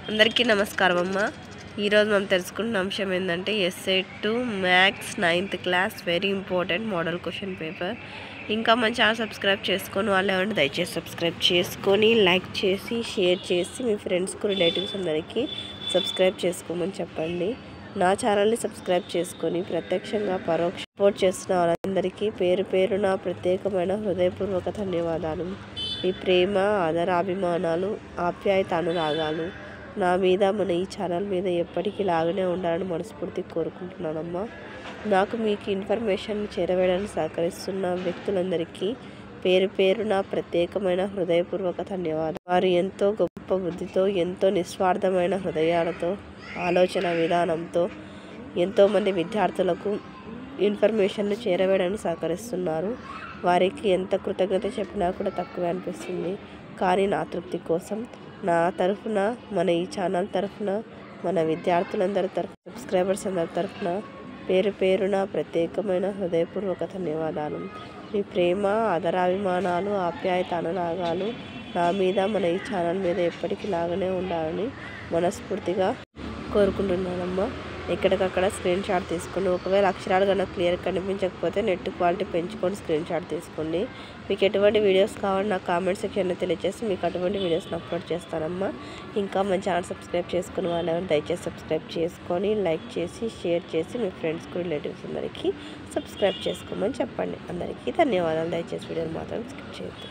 అందరికీ నమస్కారం అమ్మ. ఈరోజు మనం తెలుసుకున్న అంశం ఏంటంటే SA 2 maths 9th class very important model question paper. ఇంకా మన ఛానల్ సబ్స్క్రైబ్ చేసుకొని వాళ్ళు ఏమంటే దయచేసి సబ్స్క్రైబ్ చేసుకొని లైక్ చేసి షేర్ చేసి మీ ఫ్రెండ్స్కు రిలేటివ్స్ అందరికీ సబ్స్క్రైబ్ చేసుకోమని చెప్పండి. నా ఛానల్ని సబ్స్క్రైబ్ చేసుకొని ప్రత్యక్షంగా పరోక్ష సపోర్ట్ చేస్తున్న వాళ్ళందరికీ పేరు పేరున ప్రత్యేకమైన హృదయపూర్వక ధన్యవాదాలు. మీ ప్రేమ ఆదరాభిమానాలు ఆప్యాయత అనురాగాలు నా మీద మన ఈ ఛానల్ మీద ఎప్పటికీ లాగానే ఉండాలని మనస్ఫూర్తిగా కోరుకుంటున్నానమ్మా. నాకు మీకు ఇన్ఫర్మేషన్ చేరవేయడానికి సహకరిస్తున్న వ్యక్తులందరికీ పేరు పేరున ప్రత్యేకమైన హృదయపూర్వక ధన్యవాదాలు. వారు ఎంతో గొప్ప బుద్ధితో ఎంతో నిస్వార్థమైన హృదయాలతో ఆలోచన విధానంతో ఎంతోమంది విద్యార్థులకు ఇన్ఫర్మేషన్ను చేరవేయడానికి సహకరిస్తున్నారు. వారికి ఎంత కృతజ్ఞత చెప్పినా కూడా తక్కువే అనిపిస్తుంది. కానీ నా తృప్తి కోసం నా తరఫున మన ఈ ఛానల్ తరఫున మన విద్యార్థులందరి తరఫున సబ్స్క్రైబర్స్ అందరి తరఫున పేరు పేరున ప్రత్యేకమైన హృదయపూర్వక ధన్యవాదాలు. మీ ప్రేమ ఆదరాభిమానాలు ఆప్యాయత అనురాగాలు నా మీద మన ఈ ఛానల్ మీద ఎప్పటికీ లాగానే ఉండాలని మనస్ఫూర్తిగా కోరుకుంటున్నానమ్మా. ఎక్కడికక్కడ స్క్రీన్ షాట్ తీసుకోండి. ఒకవేళ అక్షరాలు కన్నా క్లియర్ కనిపించకపోతే నెట్ క్వాలిటీ పెంచుకొని స్క్రీన్ షాట్ తీసుకోండి. మీకు ఎటువంటి వీడియోస్ కావాలని నాకు కామెంట్ సెక్షన్లో తెలియజేసి మీకు అటువంటి వీడియోస్ని అప్లోడ్ చేస్తానమ్మా. ఇంకా మన ఛానల్ సబ్స్క్రైబ్ చేసుకుని వాళ్ళు దయచేసి సబ్స్క్రైబ్ చేసుకొని లైక్ చేసి షేర్ చేసి మీ ఫ్రెండ్స్కి రిలేటివ్స్ అందరికీ సబ్స్క్రైబ్ చేసుకోమని చెప్పండి. అందరికీ ధన్యవాదాలు. దయచేసి వీడియోని మాత్రం స్కిప్ చేయొద్దు.